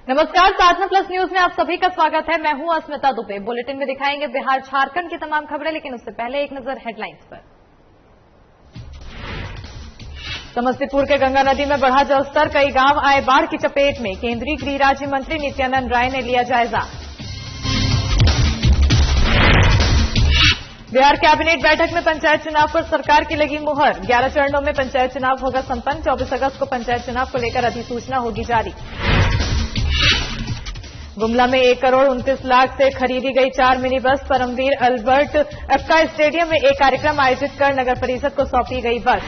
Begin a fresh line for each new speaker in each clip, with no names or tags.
नमस्कार, साधना plus news में आप सभी का स्वागत है। मैं हूं अस्मिता दुबे। बुलेटिन में दिखाएंगे बिहार झारखंड की तमाम खबरें, लेकिन उससे पहले एक नजर हेडलाइंस पर। समस्तीपुर के गंगा नदी में बढ़ा जलस्तर, कई गांव आए बाढ़ की चपेट में। केंद्रीय गृह राज्य मंत्री नित्यानंद राय ने लिया जायजा। बिहार कैबिनेट बैठक में पंचायत चुनाव पर सरकार की लगी मुहर। 11 चरणों में पंचायत चुनाव होगा संपन्न। 24 अगस्त को पंचायत चुनाव को लेकर अधिसूचना होगी जारी। गुमला में 1 करोड़ 29 लाख से खरीदी गई 4 mini bus. Paramvir Albert Ekka stadium में एक कार्यक्रम आयोजित कर नगर परिषद को सौंपी गई बस।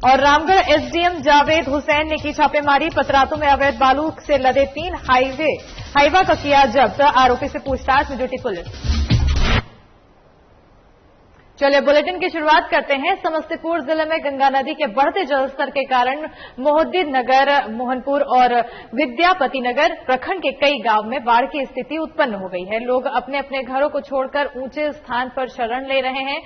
और रामगढ़ एसडीएम जावेद हुसैन ने की छापेमारी। पतरातू में अवैध बालू से लदे 3 हाईवा का किया जब्त। आरोपी से पूछताछ में जुटी पुलिस। चलिए बुलेटिन की शुरुआत करते हैं। समस्तीपुर जिले में गंगा नदी के बढ़ते जलस्तर के कारण मोहद्दीन नगर, मोहनपुर और विद्यापति नगर प्रखंड के कई गांव में बाढ़ की स्थिति उत्पन्न हो गई है। लोग अपने अपने घरों को छोड़कर ऊंचे स्थान पर शरण ले रहे हैं।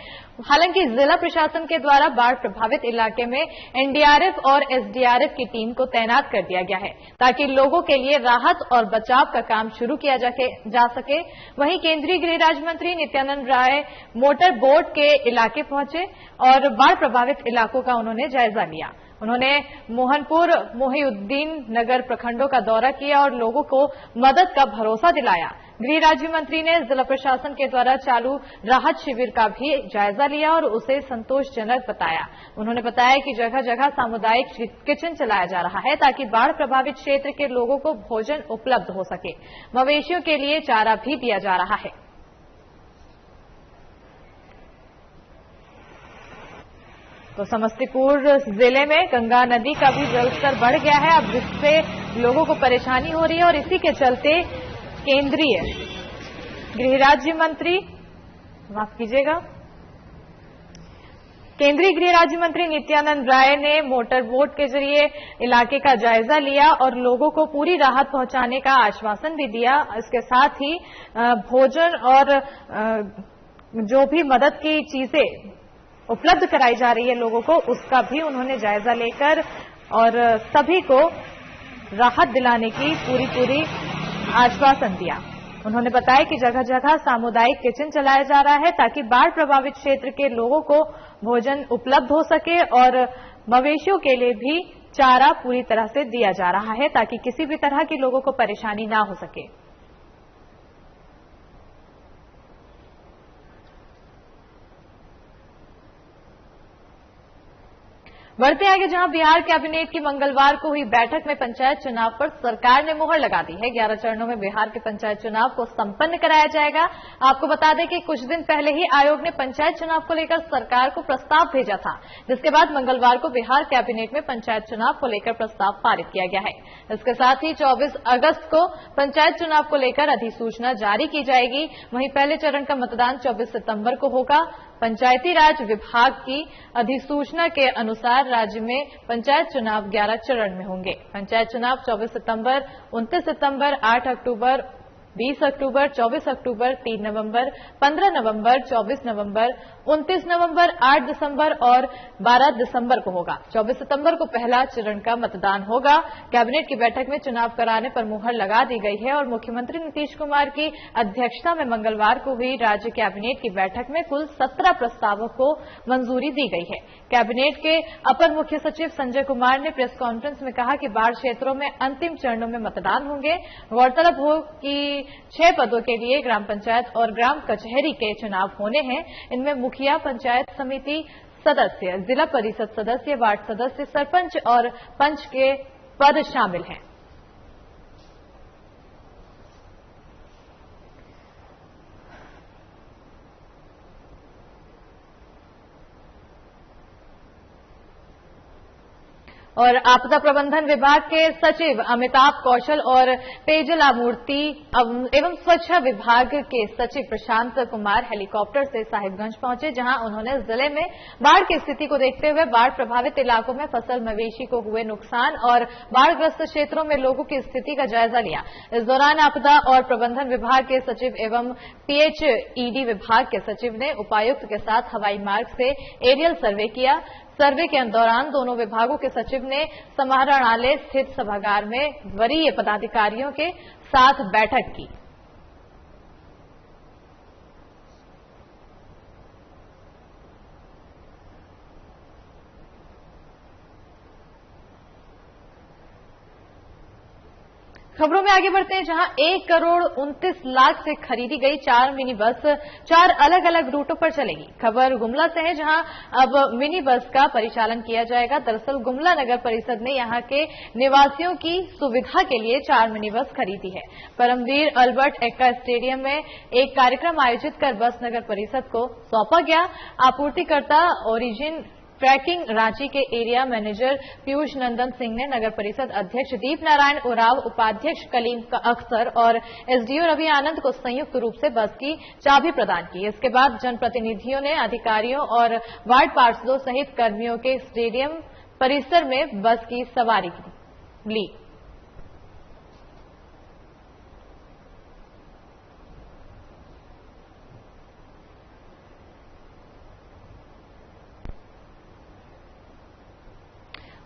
हालांकि जिला प्रशासन के द्वारा बाढ़ प्रभावित इलाके में एनडीआरएफ और एसडीआरएफ की टीम को तैनात कर दिया गया है, ताकि लोगों के लिए राहत और बचाव का काम शुरू किया जा सके। वहीं केंद्रीय गृह राज्य मंत्री नित्यानंद राय मोटर बोट के इलाके पहुंचे और बाढ़ प्रभावित इलाकों का उन्होंने जायजा लिया। उन्होंने मोहनपुर, मोहिउद्दीन नगर प्रखंडों का दौरा किया और लोगों को मदद का भरोसा दिलाया। गृह राज्य मंत्री ने जिला प्रशासन के द्वारा चालू राहत शिविर का भी जायजा लिया और उसे संतोषजनक बताया। उन्होंने बताया कि जगह जगह सामुदायिक किचन चलाया जा रहा है, ताकि बाढ़ प्रभावित क्षेत्र के लोगों को भोजन उपलब्ध हो सके। मवेशियों के लिए चारा भी दिया जा रहा है। तो समस्तीपुर जिले में गंगा नदी का भी जलस्तर बढ़ गया है, अब जिससे लोगों को परेशानी हो रही है। और इसी के चलते केंद्रीय गृह राज्य मंत्री, माफ कीजिएगा, केंद्रीय गृह राज्य मंत्री नित्यानंद राय ने मोटर बोट के जरिए इलाके का जायजा लिया और लोगों को पूरी राहत पहुंचाने का आश्वासन भी दिया। इसके साथ ही भोजन और जो भी मदद की चीजें उपलब्ध कराई जा रही है लोगों को, उसका भी उन्होंने जायजा लेकर और सभी को राहत दिलाने की पूरी आश्वासन दिया। उन्होंने बताया कि जगह जगह सामुदायिक किचन चलाया जा रहा है, ताकि बाढ़ प्रभावित क्षेत्र के लोगों को भोजन उपलब्ध हो सके और मवेशियों के लिए भी चारा पूरी तरह से दिया जा रहा है, ताकि किसी भी तरह की लोगों को परेशानी ना हो सके। बढ़ते आगे, जहां बिहार कैबिनेट की मंगलवार को हुई बैठक में पंचायत चुनाव पर सरकार ने मुहर लगा दी है। 11 चरणों में बिहार के पंचायत चुनाव को संपन्न कराया जाएगा। आपको बता दें कि कुछ दिन पहले ही आयोग ने पंचायत चुनाव को लेकर सरकार को प्रस्ताव भेजा था, जिसके बाद मंगलवार को बिहार कैबिनेट में पंचायत चुनाव को लेकर प्रस्ताव पारित किया गया है। इसके साथ ही 24 अगस्त को पंचायत चुनाव को लेकर अधिसूचना जारी की जाएगी। वहीं पहले चरण का मतदान 24 सितंबर को होगा। पंचायती राज विभाग की अधिसूचना के अनुसार राज्य में पंचायत चुनाव 11 चरण में होंगे। पंचायत चुनाव 24 सितंबर, 29 सितंबर, 8 अक्टूबर, 20 अक्टूबर, 24 अक्टूबर, 3 नवंबर, 15 नवंबर, 24 नवंबर, 29 नवंबर, 8 दिसंबर और 12 दिसंबर को होगा। 24 सितंबर को पहला चरण का मतदान होगा। कैबिनेट की बैठक में चुनाव कराने पर मुहर लगा दी गई है और मुख्यमंत्री नीतीश कुमार की अध्यक्षता में मंगलवार को हुई राज्य कैबिनेट की बैठक में कुल 17 प्रस्तावों को मंजूरी दी गई है। कैबिनेट के अपर मुख्य सचिव संजय कुमार ने प्रेस कॉन्फ्रेंस में कहा कि बाढ़ क्षेत्रों में अंतिम चरणों में मतदान होंगे। गौरतलब हो कि 6 पदों के लिए ग्राम पंचायत और ग्राम कचहरी के चुनाव होने हैं। इनमें मुखिया, पंचायत समिति सदस्य, जिला परिषद सदस्य, वार्ड सदस्य, सरपंच और पंच के पद शामिल हैं। और आपदा प्रबंधन विभाग के सचिव अमिताभ कौशल और पेयजल आपूर्ति एवं स्वच्छता विभाग के सचिव प्रशांत कुमार हेलीकॉप्टर से साहिबगंज पहुंचे, जहां उन्होंने जिले में बाढ़ की स्थिति को देखते हुए बाढ़ प्रभावित इलाकों में फसल मवेशी को हुए नुकसान और बाढ़ग्रस्त क्षेत्रों में लोगों की स्थिति का जायजा लिया। इस दौरान आपदा और प्रबंधन विभाग के सचिव एवं पीएचईडी विभाग के सचिव ने उपायुक्त के साथ हवाई मार्ग से एरियल सर्वे किया। सर्वे के दौरान दोनों विभागों के सचिव ने समाहरणालय स्थित सभागार में वरीय पदाधिकारियों के साथ बैठक की। खबरों में आगे बढ़ते हैं, जहां 1 करोड़ 29 लाख से खरीदी गई 4 मिनी बस 4 अलग अलग रूटों पर चलेगी। खबर गुमला से है, जहां अब मिनी बस का परिचालन किया जाएगा। दरअसल गुमला नगर परिषद ने यहां के निवासियों की सुविधा के लिए 4 मिनी बस खरीदी है। परमवीर अल्बर्ट एक्का स्टेडियम में एक कार्यक्रम आयोजित कर बस नगर परिषद को सौंपा गया। आपूर्तिकर्ता ओरिजिन ट्रैकिंग रांची के एरिया मैनेजर पीयूष नंदन सिंह ने नगर परिषद अध्यक्ष दीप नारायण उराव, उपाध्यक्ष कलीम अख्तर और एसडीओ रवि आनंद को संयुक्त रूप से बस की चाबी प्रदान की। इसके बाद जनप्रतिनिधियों ने अधिकारियों और वार्ड पार्षदों सहित कर्मियों के स्टेडियम परिसर में बस की सवारी ली।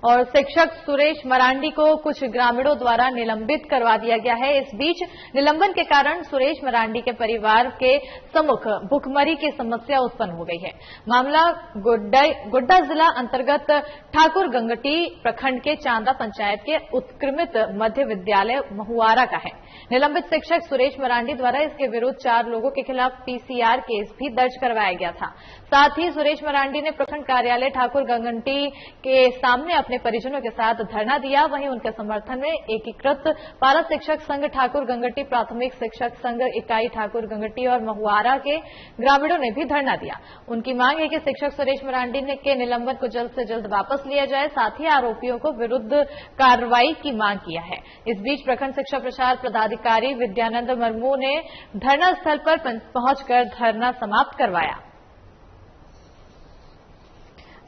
और शिक्षक सुरेश मरांडी को कुछ ग्रामीणों द्वारा निलंबित करवा दिया गया है। इस बीच निलंबन के कारण सुरेश मरांडी के परिवार के सम्मुख भुखमरी की समस्या उत्पन्न हो गई है। मामला गोड्डा जिला अंतर्गत ठाकुर गंगटी प्रखंड के चांदा पंचायत के उत्क्रमित मध्य विद्यालय महुआरा का है। निलंबित शिक्षक सुरेश मरांडी द्वारा इसके विरुद्ध 4 लोगों के खिलाफ पीसीआर केस भी दर्ज करवाया गया था। साथ ही सुरेश मरांडी ने प्रखंड कार्यालय ठाकुर गंगटी के सामने अपने परिजनों के साथ धरना दिया। वहीं उनके समर्थन में एकीकृत पारा शिक्षक संघ ठाकुर गंगटी, प्राथमिक शिक्षक संघ इकाई ठाकुर गंगटी और महुआरा के ग्रामीणों ने भी धरना दिया। उनकी मांग है कि शिक्षक सुरेश मरांडी के निलंबन को जल्द से जल्द वापस लिया जाए। साथ ही आरोपियों को विरुद्ध कार्रवाई की मांग किया है। इस बीच प्रखंड शिक्षा प्रसार पदाधिकारी विद्यानंद मर्मू ने धरना स्थल पर पहुंचकर धरना समाप्त करवाया।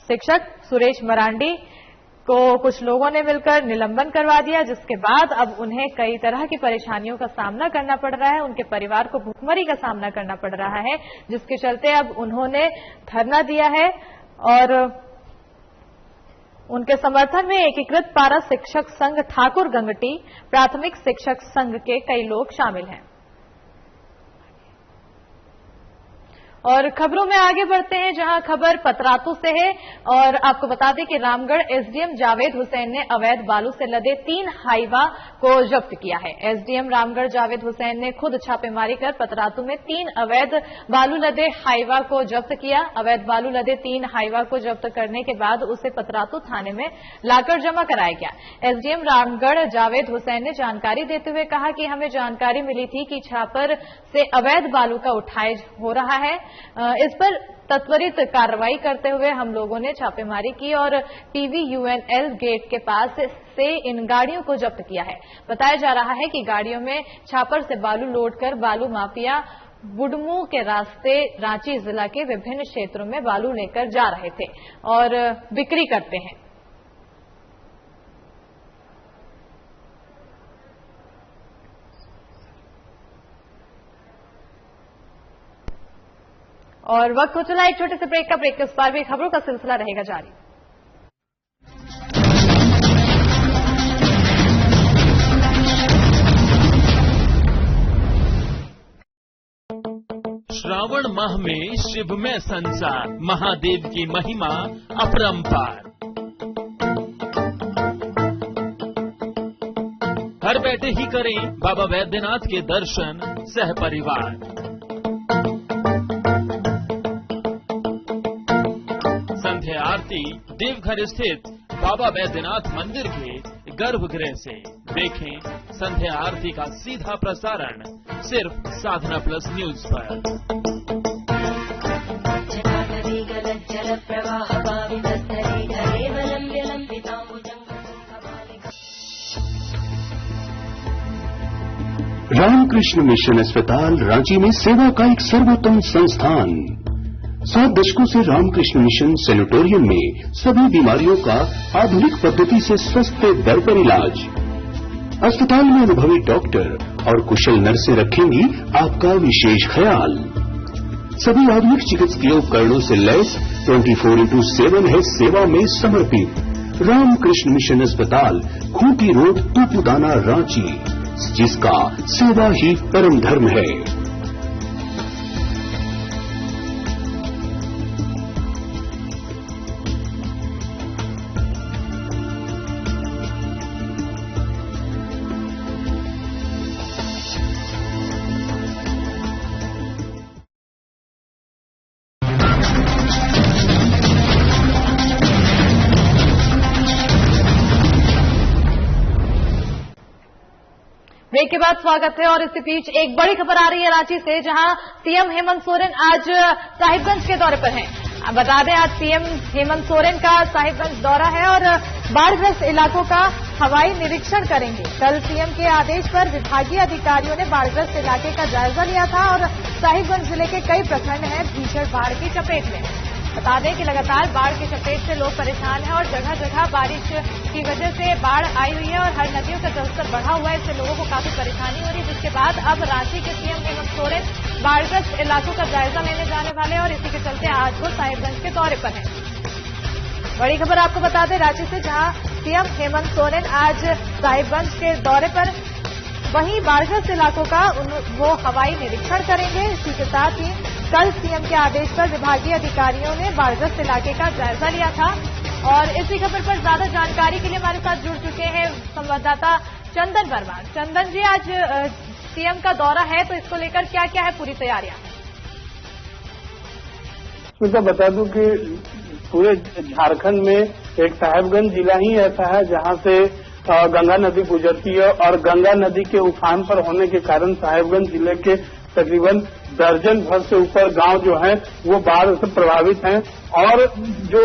शिक्षक सुरेश मरांडी को कुछ लोगों ने मिलकर निलंबन करवा दिया, जिसके बाद अब उन्हें कई तरह की परेशानियों का सामना करना पड़ रहा है। उनके परिवार को भुखमरी का सामना करना पड़ रहा है, जिसके चलते अब उन्होंने धरना दिया है और उनके समर्थन में एकीकृत पारा शिक्षक संघ ठाकुर गंगटी, प्राथमिक शिक्षक संघ के कई लोग शामिल हैं। और खबरों में आगे बढ़ते हैं, जहां खबर पतरातू से है और आपको बता दें कि रामगढ़ एसडीएम जावेद हुसैन ने अवैध बालू से लदे 3 हाईवा को जब्त किया है। एसडीएम रामगढ़ जावेद हुसैन ने खुद छापेमारी कर पतरातू में 3 अवैध बालू लदे हाईवा को जब्त किया। अवैध बालू लदे 3 हाईवा को जब्त करने के बाद उसे पतरातू थाने में लाकर जमा कराया गया। एसडीएम रामगढ़ जावेद हुसैन ने जानकारी देते हुए कहा कि हमें जानकारी मिली थी कि छापर से अवैध बालू का उठाव हो रहा है। इस पर त्वरित कार्रवाई करते हुए हम लोगों ने छापेमारी की और TVUNL गेट के पास से इन गाड़ियों को जब्त किया है। बताया जा रहा है कि गाड़ियों में छापर से बालू लोड कर बालू माफिया बुडमू के रास्ते रांची जिला के विभिन्न क्षेत्रों में बालू लेकर जा रहे थे और बिक्री करते हैं। और वक्त हो चला एक छोटे से ब्रेक का। ब्रेक के उस पार भी खबरों का सिलसिला रहेगा जारी।
श्रावण माह में शिवमय संसार, महादेव की महिमा अपरंपार। घर बैठे ही करें बाबा वैद्यनाथ के दर्शन सह परिवार। संध्या आरती देवघर स्थित बाबा वैद्यनाथ मंदिर के गर्भगृह से देखें। संध्या आरती का सीधा प्रसारण सिर्फ साधना प्लस न्यूज पर।
रामकृष्ण मिशन अस्पताल रांची में सेवा का एक सर्वोत्तम संस्थान। 7 दशकों से रामकृष्ण मिशन सैनिटोरियम में सभी बीमारियों का आधुनिक पद्धति से सस्ते दर पर इलाज। अस्पताल में अनुभवी डॉक्टर और कुशल नर्सें रखेंगी आपका विशेष ख्याल। सभी आधुनिक चिकित्सकीय उपकरणों से लैस 24/7 है सेवा में समर्पित रामकृष्ण मिशन अस्पताल, खूंटी रोड, तुपुदाना, रांची, जिसका सेवा ही परम धर्म है।
ब्रेक के बाद स्वागत है और इसी बीच एक बड़ी खबर आ रही है रांची से, जहां सीएम हेमंत सोरेन आज साहिबगंज के दौरे पर हैं। बता दें, आज सीएम हेमंत सोरेन का साहिबगंज दौरा है और बाढ़ग्रस्त इलाकों का हवाई निरीक्षण करेंगे। कल सीएम के आदेश पर विभागीय अधिकारियों ने बाढ़ग्रस्त इलाके का जायजा लिया था और साहिबगंज जिले के कई प्रखंड हैं भीषण बाढ़ की चपेट में। बता दें कि लगातार बाढ़ की चपेट से लोग परेशान हैं और जगह जगह बारिश की वजह से बाढ़ आई हुई है और हर नदियों का जलस्तर बढ़ा हुआ है। इससे लोगों को काफी परेशानी हो रही है, जिसके बाद अब रांची के सीएम हेमंत सोरेन बाढ़ग्रस्त इलाकों का जायजा लेने जाने वाले हैं और इसी के चलते आज वो साहिबगंज के दौरे पर हैं। बड़ी खबर आपको बता दें रांची से, जहां सीएम हेमंत सोरेन आज साहिबगंज के दौरे पर, वहीं बाढ़ग्रस्त इलाकों का वो हवाई निरीक्षण करेंगे। इसी के साथ ही कल सीएम के आदेश पर विभागीय अधिकारियों ने बाढ़ग्रस्त इलाके का जायजा लिया था और इसी खबर पर ज्यादा जानकारी के लिए हमारे साथ जुड़ चुके हैं संवाददाता चंदन वर्मा। चंदन जी, आज सीएम का दौरा है तो इसको लेकर क्या क्या है पूरी तैयारियां?
मैं बता दूं कि पूरे झारखंड में एक साहिबगंज जिला ही ऐसा है जहां से गंगा नदी गुजरती है और गंगा नदी के उफान पर होने के कारण साहिबगंज जिले के तकरीबन दर्जन भर से ऊपर गांव जो हैं वो बाढ़ से प्रभावित हैं और जो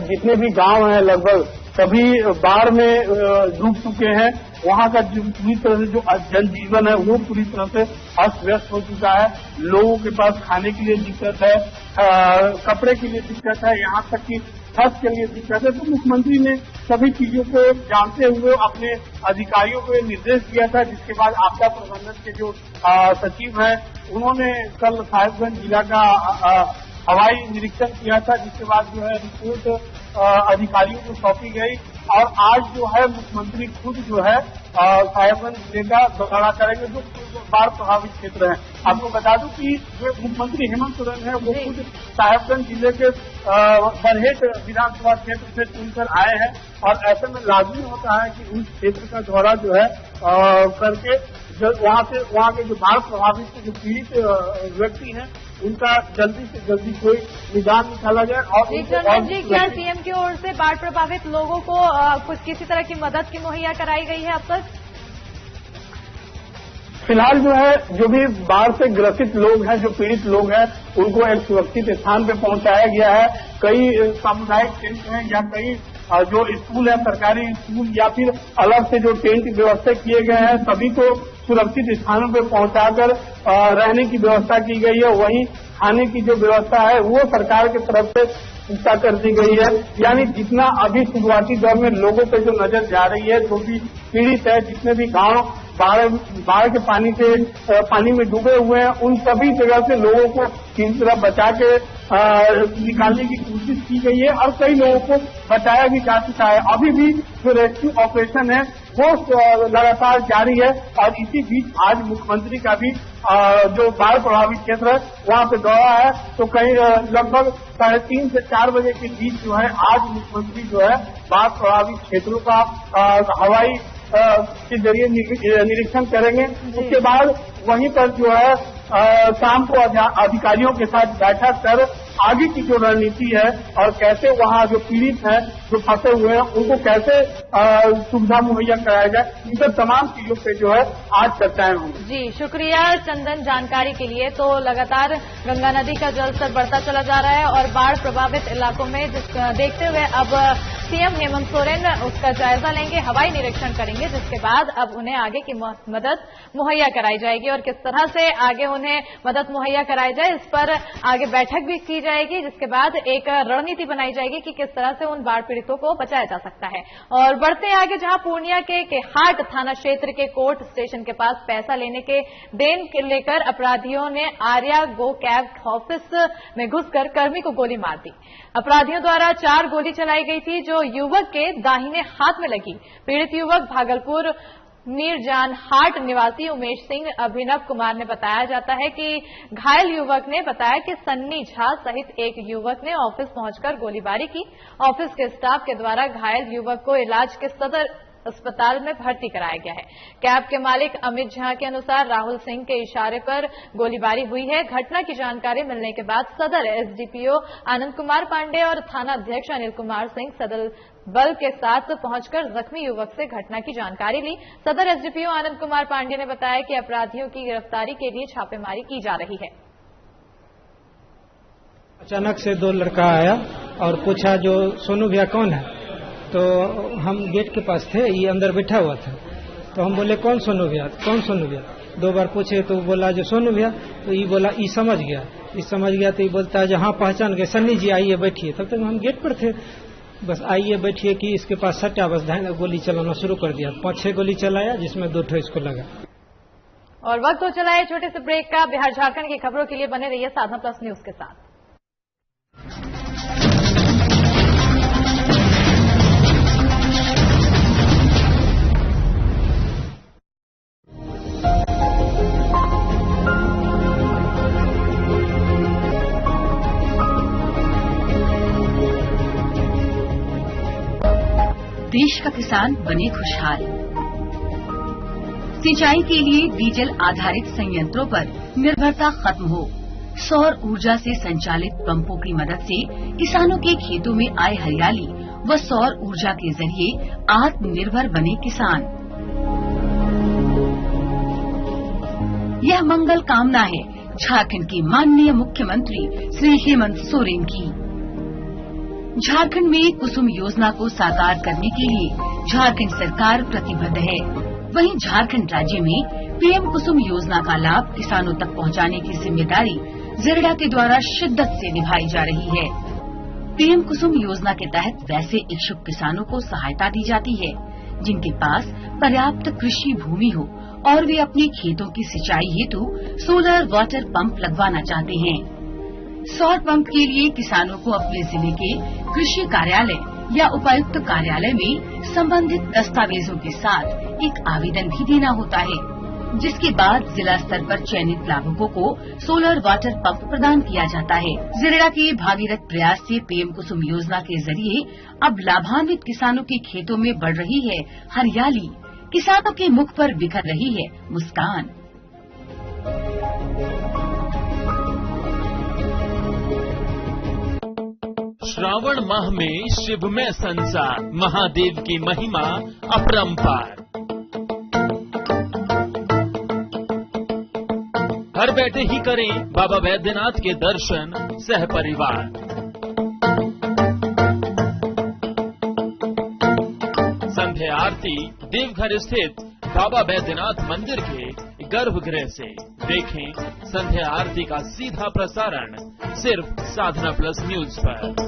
जितने भी गांव हैं लगभग सभी बाढ़ में डूब चुके हैं। वहां का जो पूरी तरह से जो जनजीवन है वो पूरी तरह से अस्त व्यस्त हो चुका है। लोगों के पास खाने के लिए दिक्कत है, कपड़े के लिए दिक्कत है, यहाँ तक कि छत के लिए दिक्कत है। तो मुख्यमंत्री ने सभी चीजों को जानते हुए अपने अधिकारियों को निर्देश दिया था, जिसके बाद आपदा प्रबंधन के जो सचिव हैं उन्होंने कल साहिबगंज जिला का हवाई निरीक्षण किया था, जिसके बाद जो है रिपोर्ट अधिकारियों को सौंपी गई और आज जो है मुख्यमंत्री खुद जो है साहिबगंज जिले का दौरा करेंगे जो बाढ़ प्रभावित क्षेत्र है। आपको बता दूं कि जो मुख्यमंत्री हेमंत सोरेन है वो खुद साहिबगंज जिले के बरहेट विधानसभा क्षेत्र से चुनकर आए हैं और ऐसे में लाजमी होता है कि उस क्षेत्र का दौरा जो है करके वहाँ के जो बाढ़ प्रभावित जो पीड़ित व्यक्ति हैं उनका जल्दी से जल्दी कोई निदान निकाला जाए। और
जी, क्या सीएम की ओर से बाढ़ प्रभावित लोगों को कुछ किसी तरह की मदद की मुहैया कराई गई है अब तक?
फिलहाल जो है जो भी बाढ़ से ग्रसित लोग हैं, जो पीड़ित लोग हैं, उनको एक सुरक्षित स्थान पे पहुंचाया गया है। कई सामुदायिक टेंट हैं या कई जो स्कूल है, सरकारी स्कूल या फिर अलग से जो टेंट व्यवस्था किए गए हैं, सभी को सुरक्षित स्थानों पे पहुंचाकर रहने की व्यवस्था की गई है। वहीं खाने की जो व्यवस्था है वो सरकार की तरफ से पुख्ता कर दी गई है। यानी जितना अभी शुरुआती दौर में लोगों पे जो नजर जा रही है, जो भी पीड़ित है, जितने भी गांव बाढ़ के पानी में डूबे हुए हैं, उन सभी जगह से लोगों को किसी तरह बचा के निकालने की कोशिश की गई है और कई लोगों को बचाया भी जा चुका है। अभी भी जो रेस्क्यू ऑपरेशन है वो लगातार जारी है और इसी बीच आज मुख्यमंत्री का भी जो बाढ़ प्रभावित क्षेत्र है वहाँ पे दौरा है। तो कहीं लगभग 3:30 से 4 बजे के बीच जो है आज मुख्यमंत्री जो है बाढ़ प्रभावित क्षेत्रों का हवाई के जरिए निरीक्षण करेंगे। उसके बाद वहीं पर जो है शाम को अधिकारियों के साथ बैठक कर आगे की जो रणनीति है और कैसे वहाँ जो पीड़ित हैं, जो फंसे हुए हैं, उनको कैसे सुविधा मुहैया कराया जाए, इन सब तमाम चीजों पे जो है आज चर्चाएं होंगी।
जी, शुक्रिया चंदन जानकारी के लिए। तो लगातार गंगा नदी का जलस्तर बढ़ता चला जा रहा है और बाढ़ प्रभावित इलाकों में देखते हुए अब सीएम हेमंत सोरेन उसका जायजा लेंगे, हवाई निरीक्षण करेंगे, जिसके बाद अब उन्हें आगे की मदद मुहैया कराई जाएगी और किस तरह से आगे उन्हें मदद मुहैया कराई जाए इस पर आगे बैठक भी की जाएगी, जिसके बाद एक रणनीति बनाई जाएगी कि किस तरह से उन बाढ़ पीड़ितों को बचाया जा सकता है। और बढ़ते आगे, जहां पूर्णिया के हाट थाना क्षेत्र के कोर्ट स्टेशन के पास पैसा लेने के देन के लेकर अपराधियों ने आर्या गो कैब ऑफिस में घुसकर कर्मी को गोली मार दी। अपराधियों द्वारा 4 गोली चलाई गई थी, जो युवक के दाहिने हाथ में लगी। पीड़ित युवक भागलपुर मीरजान हाट निवासी उमेश सिंह अभिनव कुमार ने बताया जाता है कि घायल युवक ने बताया कि सन्नी झा सहित एक युवक ने ऑफिस पहुंचकर गोलीबारी की। ऑफिस के स्टाफ के द्वारा घायल युवक को इलाज के सदर अस्पताल में भर्ती कराया गया है। कैब के मालिक अमित झा के अनुसार राहुल सिंह के इशारे पर गोलीबारी हुई है। घटना की जानकारी मिलने के बाद सदर एसडीपीओ आनंद कुमार पांडे और थाना अध्यक्ष अनिल कुमार सिंह सदर बल के साथ पहुंचकर जख्मी युवक से घटना की जानकारी ली। सदर एसडीपीओ आनंद कुमार पांडे ने बताया कि अपराधियों की गिरफ्तारी के लिए छापेमारी की जा रही है।
अचानक से 2 लड़का आया और पूछा जो सोनू भैया कौन है, तो हम गेट के पास थे, ये अंदर बैठा हुआ था। तो हम बोले कौन सोनू भैया, कौन सोनू भैया। 2 बार पूछे तो बोला जो सोनू भैया, तो ये बोला ये समझ गया तो ये बोलता है जो हाँ पहचान गए, सन्नी जी आइए बैठिए। तब तक हम गेट पर थे, बस आइए बैठिए कि इसके पास सट्टा, बस गोली चलाना शुरू कर दिया। 5-6 गोली चलाया, जिसमें 2 ठो इसको लगा।
और वक्त हो चला है छोटे से ब्रेक का। बिहार झारखंड की खबरों के लिए बने रहिए साधना प्लस न्यूज के साथ।
देश का किसान बने खुशहाल। सिंचाई के लिए डीजल आधारित संयंत्रों पर निर्भरता खत्म हो। सौर ऊर्जा से संचालित पंपों की मदद से किसानों के खेतों में आए हरियाली व सौर ऊर्जा के जरिए आत्मनिर्भर बने किसान। यह मंगल कामना है झारखंड के माननीय मुख्यमंत्री श्री हेमंत सोरेन की। झारखंड में कुसुम योजना को साकार करने के लिए झारखंड सरकार प्रतिबद्ध है। वहीं झारखंड राज्य में पीएम कुसुम योजना का लाभ किसानों तक पहुंचाने की जिम्मेदारी जिरडा के द्वारा शिद्दत से निभाई जा रही है। पीएम कुसुम योजना के तहत वैसे इच्छुक किसानों को सहायता दी जाती है जिनके पास पर्याप्त कृषि भूमि हो और वे अपने खेतों की सिंचाई हेतु सोलर वाटर पंप लगवाना चाहते हैं। सौर पंप के लिए किसानों को अपने जिले के कृषि कार्यालय या उपायुक्त कार्यालय में संबंधित दस्तावेजों के साथ एक आवेदन भी देना होता है, जिसके बाद जिला स्तर पर चयनित लाभुकों को सोलर वाटर पंप प्रदान किया जाता है। जिरडा के भागीरथ प्रयास से पीएम कुसुम योजना के जरिए अब लाभान्वित किसानों के खेतों में बढ़ रही है हरियाली, किसानों के मुख पर बिखर रही है मुस्कान।
श्रावण माह में शिवमय संसार, महादेव की महिमा अपरंपार। घर बैठे ही करें बाबा वैद्यनाथ के दर्शन सह परिवार। संध्या आरती देवघर स्थित बाबा वैद्यनाथ मंदिर के गर्भगृह से देखें संध्या आरती का सीधा प्रसारण सिर्फ साधना प्लस न्यूज पर।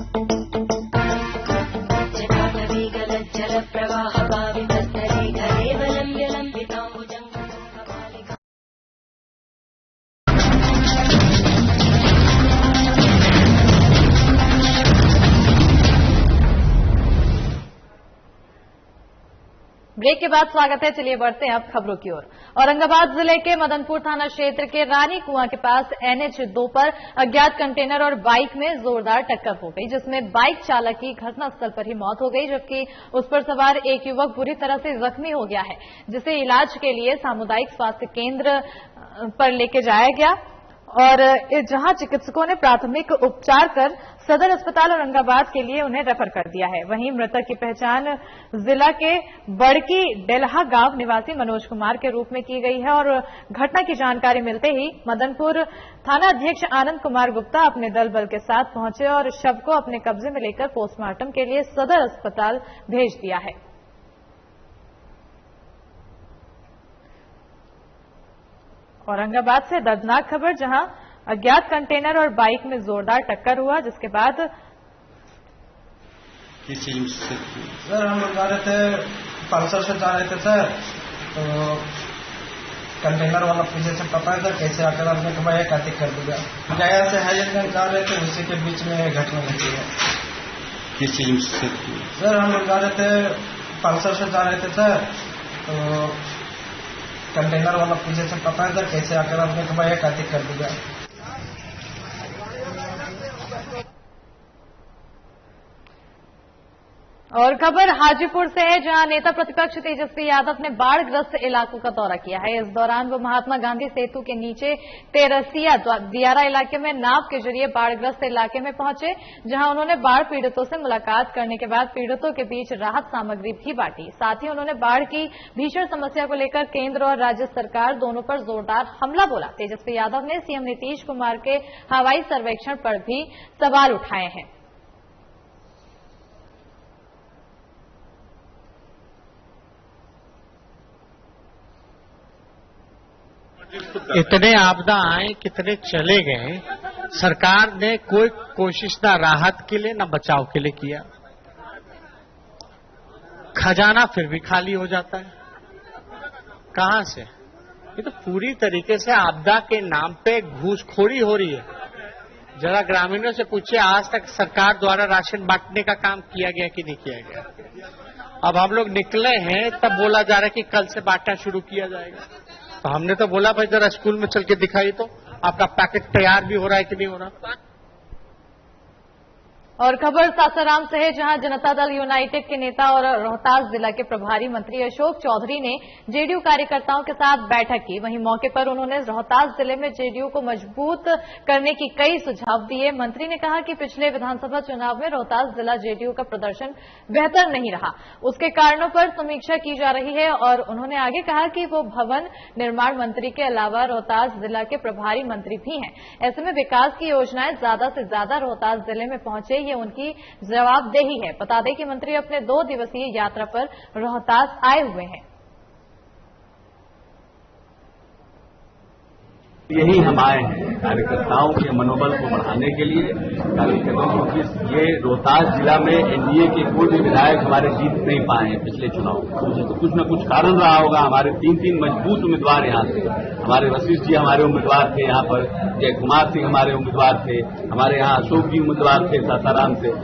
ब्रेक के बाद स्वागत है। चलिए बढ़ते हैं अब खबरों की ओर। औरंगाबाद जिले के मदनपुर थाना क्षेत्र के रानी कुआं के पास NH2 पर अज्ञात कंटेनर और बाइक में जोरदार टक्कर हो गई, जिसमें बाइक चालक की घटनास्थल पर ही मौत हो गई, जबकि उस पर सवार एक युवक बुरी तरह से जख्मी हो गया है, जिसे इलाज के लिए सामुदायिक स्वास्थ्य केंद्र पर लेके जाया गया और जहां चिकित्सकों ने प्राथमिक उपचार कर सदर अस्पताल औरंगाबाद के लिए उन्हें रेफर कर दिया है। वहीं मृतक की पहचान जिला के बड़की डेल्हा गांव निवासी मनोज कुमार के रूप में की गई है और घटना की जानकारी मिलते ही मदनपुर थाना अध्यक्ष आनंद कुमार गुप्ता अपने दल बल के साथ पहुंचे और शव को अपने कब्जे में लेकर पोस्टमार्टम के लिए सदर अस्पताल भेज दिया है। औरंगाबाद से दर्दनाक खबर, जहां अज्ञात कंटेनर और बाइक में जोरदार टक्कर हुआ, जिसके बाद
किस चीज से? सर हम लोग जा रहे थे, पल्सर से जा रहे थे सर, तो कंटेनर वाला पीछे से पता है सर कैसे आकर हमने कहा एक अटैक कर दिया। गया से हजरतगंज जा रहे थे, उसी के बीच में घटना घटी है। किस चीज से? सर हम लोग जा रहे थे, पल्सर से जा रहे थे सर, तो कंटेनर वाला पीछे से पता है सर कैसे आकर हमने कहा एक अटैक कर दिया।
और खबर हाजीपुर से है, जहां नेता प्रतिपक्ष तेजस्वी यादव ने बाढ़ग्रस्त इलाकों का दौरा किया है। इस दौरान वो महात्मा गांधी सेतु के नीचे तेरसिया दियारा इलाके में नाव के जरिए बाढ़ग्रस्त इलाके में पहुंचे, जहां उन्होंने बाढ़ पीड़ितों से मुलाकात करने के बाद पीड़ितों के बीच राहत सामग्री भी बांटी। साथ ही उन्होंने बाढ़ की भीषण समस्या को लेकर केंद्र और राज्य सरकार दोनों पर जोरदार हमला बोला। तेजस्वी यादव ने सीएम नीतीश कुमार के हवाई सर्वेक्षण पर भी सवाल उठाए हैं।
इतने आपदा आए, कितने चले गए, सरकार ने कोई कोशिश ना राहत के लिए ना बचाव के लिए किया। खजाना फिर भी खाली हो जाता है। कहां से? ये तो पूरी तरीके से आपदा के नाम पे घूसखोरी हो रही है। जरा ग्रामीणों से पूछिए, आज तक सरकार द्वारा राशन बांटने का काम किया गया कि नहीं किया गया? अब हम लोग निकले हैं, तब बोला जा रहा है कि कल से बांटना शुरू किया जाएगा। तो हमने तो बोला भाई जरा स्कूल में चल के दिखाई तो आपका पैकेट तैयार भी हो रहा है कि नहीं हो रहा।
और खबर सासाराम से है, जहां जनता दल यूनाइटेड के नेता और रोहतास जिला के प्रभारी मंत्री अशोक चौधरी ने जेडीयू कार्यकर्ताओं के साथ बैठक की। वहीं मौके पर उन्होंने रोहतास जिले में जेडीयू को मजबूत करने की कई सुझाव दिए। मंत्री ने कहा कि पिछले विधानसभा चुनाव में रोहतास जिला जेडीयू का प्रदर्शन बेहतर नहीं रहा, उसके कारणों पर समीक्षा की जा रही है। और उन्होंने आगे कहा कि वो भवन निर्माण मंत्री के अलावा रोहतास जिला के प्रभारी मंत्री भी हैं। ऐसे में विकास की योजनाएं ज्यादा से ज्यादा रोहतास जिले में पहुंचे, उनकी जवाबदेही है। बता दें कि मंत्री अपने 2 दिवसीय यात्रा पर रोहतास आए हुए हैं।
यही हम आए हैं कार्यकर्ताओं के मनोबल को बढ़ाने के लिए। कार्यकर्ताओं की ये रोहतास जिला में एनडीए के कोई भी विधायक हमारे जीत नहीं पाए हैं पिछले चुनाव में, तो कुछ न कुछ कारण रहा होगा। हमारे 3 मजबूत उम्मीदवार यहाँ थे। हमारे वशिष्ठ जी हमारे उम्मीदवार थे, यहाँ पर जय कुमार सिंह हमारे उम्मीदवार थे, हमारे यहाँ अशोक जी उम्मीदवार थे सासाराम से,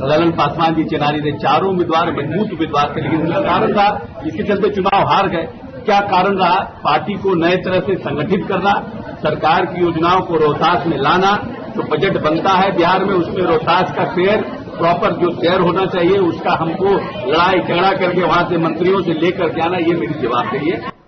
ललन पासवान जी चेनारी थे। चारों उम्मीदवार मजबूत उम्मीदवार थे, लेकिन उसका कारण था इसके चलते चुनाव हार गए। क्या कारण रहा? पार्टी को नए तरह से संगठित करना, सरकार की योजनाओं को रोहतास में लाना। जो बजट बनता है बिहार में, उसमें रोहतास का शेयर, प्रॉपर जो शेयर होना चाहिए, उसका हमको लड़ाई झगड़ा करके वहां से मंत्रियों से लेकर के आना, ये मेरी जवाबदेही है।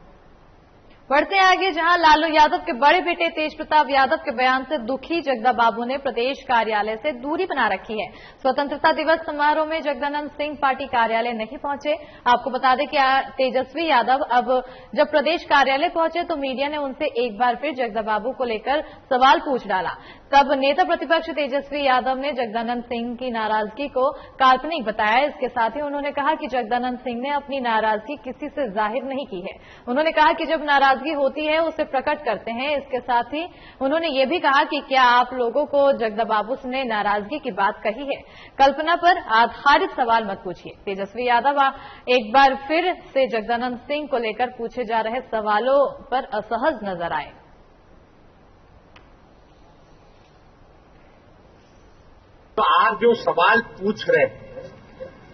बढ़ते आगे, जहां लालू यादव के बड़े बेटे तेज प्रताप यादव के बयान से दुखी जगदा बाबू ने प्रदेश कार्यालय से दूरी बना रखी है। स्वतंत्रता दिवस समारोह में जगदानंद सिंह पार्टी कार्यालय नहीं पहुंचे। आपको बता दें कि तेजस्वी यादव अब जब प्रदेश कार्यालय पहुंचे तो मीडिया ने उनसे एक बार फिर जगदा बाबू को लेकर सवाल पूछ डाला। तब नेता प्रतिपक्ष तेजस्वी यादव ने जगदानंद सिंह की नाराजगी को काल्पनिक बताया। इसके साथ ही उन्होंने कहा कि जगदानंद सिंह ने अपनी नाराजगी किसी से जाहिर नहीं की है। उन्होंने कहा कि जब नाराजगी होती है उसे प्रकट करते हैं। इसके साथ ही उन्होंने ये भी कहा कि क्या आप लोगों को जगदा बाबू ने नाराजगी की बात कही है? कल्पना पर आधारित सवाल मत पूछिए। तेजस्वी यादव एक बार फिर से जगदानंद सिंह को लेकर पूछे जा रहे सवालों पर असहज नजर आए।
तो आप जो सवाल पूछ रहे हैं,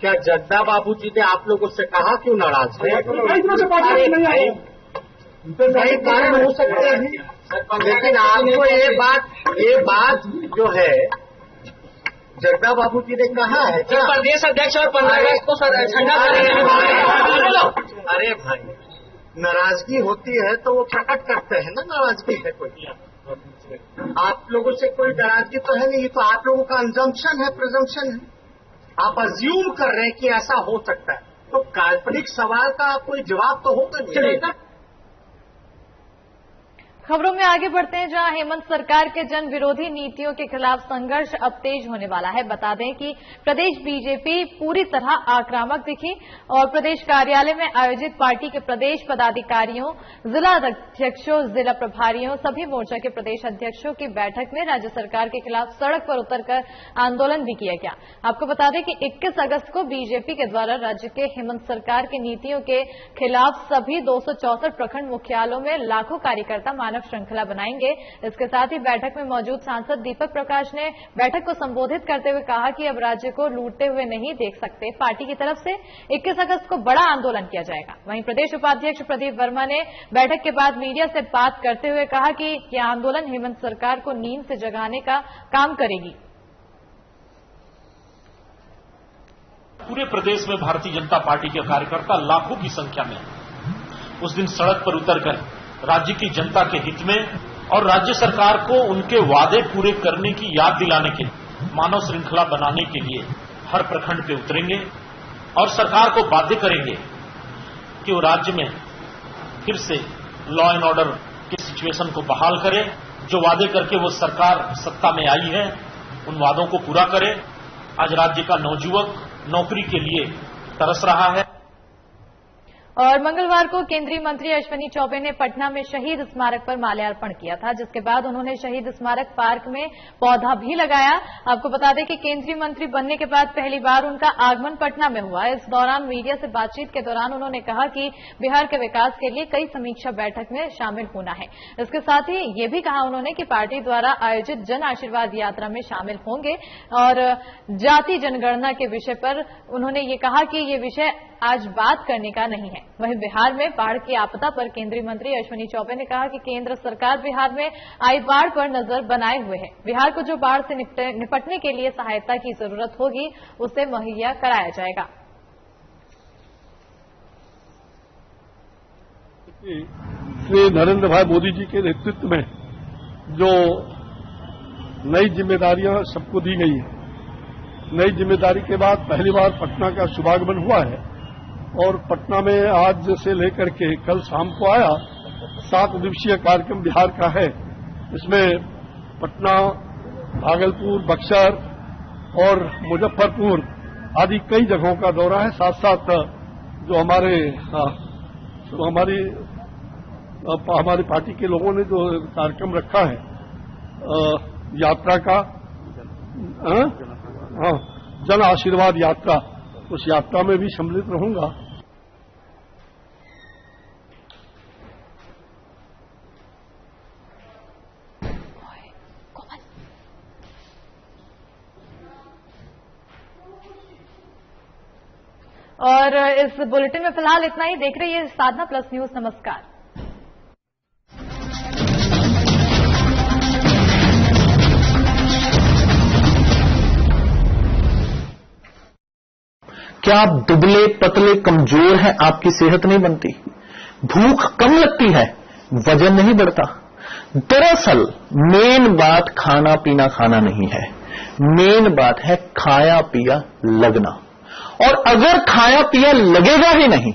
क्या जगदा बाबू जी ने आप लोगों से कहा क्यों नाराज है? कई कारण हो सकते हैं, लेकिन आपको ये बात जो है जगदा बाबू जी ने कहा है कि प्रदेश अध्यक्ष और 15 अगस्त को ठंडा करेंगे। अरे भाई, नाराजगी होती है तो वो प्रकट करते हैं ना, नाराजगी है कोई। आप लोगों से कोई नाराजगी तो है नहीं, ये तो आप लोगों का अंजम्पशन है, प्रिजम्पशन है। आप अज्यूम कर रहे हैं कि ऐसा हो सकता है, तो काल्पनिक सवाल का कोई जवाब तो होगा नहीं।
खबरों में आगे बढ़ते हैं, जहां हेमंत सरकार के जन विरोधी नीतियों के खिलाफ संघर्ष अब तेज होने वाला है। बता दें कि प्रदेश बीजेपी पूरी तरह आक्रामक दिखी और प्रदेश कार्यालय में आयोजित पार्टी के प्रदेश पदाधिकारियों, जिला अध्यक्षों, जिला प्रभारियों, सभी मोर्चा के प्रदेश अध्यक्षों की बैठक में राज्य सरकार के खिलाफ सड़क पर उतरकर आंदोलन भी किया गया। आपको बता दें कि 21 अगस्त को बीजेपी के द्वारा राज्य के हेमंत सरकार की नीतियों के खिलाफ सभी 264 प्रखंड मुख्यालयों में लाखों कार्यकर्ता मानव श्रृंखला बनाएंगे। इसके साथ ही बैठक में मौजूद सांसद दीपक प्रकाश ने बैठक को संबोधित करते हुए कहा कि अब राज्य को लूटते हुए नहीं देख सकते। पार्टी की तरफ से 21 अगस्त को बड़ा आंदोलन किया जाएगा। वहीं प्रदेश उपाध्यक्ष प्रदीप वर्मा ने बैठक के बाद मीडिया से बात करते हुए कहा कि यह आंदोलन हेमंत सरकार को नींद से जगाने का काम करेगी।
पूरे प्रदेश में भारतीय जनता पार्टी के कार्यकर्ता लाखों की संख्या में उस दिन सड़क पर उतरकर राज्य की जनता के हित में और राज्य सरकार को उनके वादे पूरे करने की याद दिलाने के मानव श्रृंखला बनाने के लिए हर प्रखंड पे उतरेंगे और सरकार को बाध्य करेंगे कि वो राज्य में फिर से लॉ एंड ऑर्डर की सिचुएशन को बहाल करे। जो वादे करके वो सरकार सत्ता में आई है उन वादों को पूरा करे। आज राज्य का नवयुवक नौकरी के लिए तरस रहा है।
और मंगलवार को केंद्रीय मंत्री अश्विनी चौबे ने पटना में शहीद स्मारक पर माल्यार्पण किया था, जिसके बाद उन्होंने शहीद स्मारक पार्क में पौधा भी लगाया। आपको बता दें कि केंद्रीय मंत्री बनने के बाद पहली बार उनका आगमन पटना में हुआ। इस दौरान मीडिया से बातचीत के दौरान उन्होंने कहा कि बिहार के विकास के लिए कई समीक्षा बैठक में शामिल होना है। इसके साथ ही ये भी कहा उन्होंने कि पार्टी द्वारा आयोजित जन आशीर्वाद यात्रा में शामिल होंगे और जाति जनगणना के विषय पर उन्होंने ये कहा कि ये विषय आज बात करने का नहीं है। वहीं बिहार में बाढ़ की आपदा पर केंद्रीय मंत्री अश्विनी चौबे ने कहा कि केंद्र सरकार बिहार में आई बाढ़ पर नजर बनाए हुए है। बिहार को जो बाढ़ से निपटने के लिए सहायता की जरूरत होगी उसे मुहैया कराया जाएगा।
श्री नरेंद्र भाई मोदी जी के नेतृत्व में जो नई जिम्मेदारियां सबको दी गई है, नई जिम्मेदारी के बाद पहली बार पटना का शुभागमन हुआ है और पटना में आज से लेकर के कल शाम को आया 7 दिवसीय कार्यक्रम बिहार का है। इसमें पटना, भागलपुर, बक्सर और मुजफ्फरपुर आदि कई जगहों का दौरा है। साथ साथ जो हमारी पार्टी के लोगों ने जो कार्यक्रम रखा है यात्रा का, जन आशीर्वाद यात्रा, उस यात्रा में भी सम्मिलित रहूंगा।
और इस बुलेटिन में फिलहाल इतना ही। देख रही है साधना प्लस न्यूज। नमस्कार।
क्या आप दुबले पतले कमजोर हैं, आपकी सेहत नहीं बनती, भूख कम लगती है, वजन नहीं बढ़ता? दरअसल मेन बात खाना पीना खाना नहीं है, मेन बात है खाया पिया लगना। और अगर खाया पिया लगेगा ही नहीं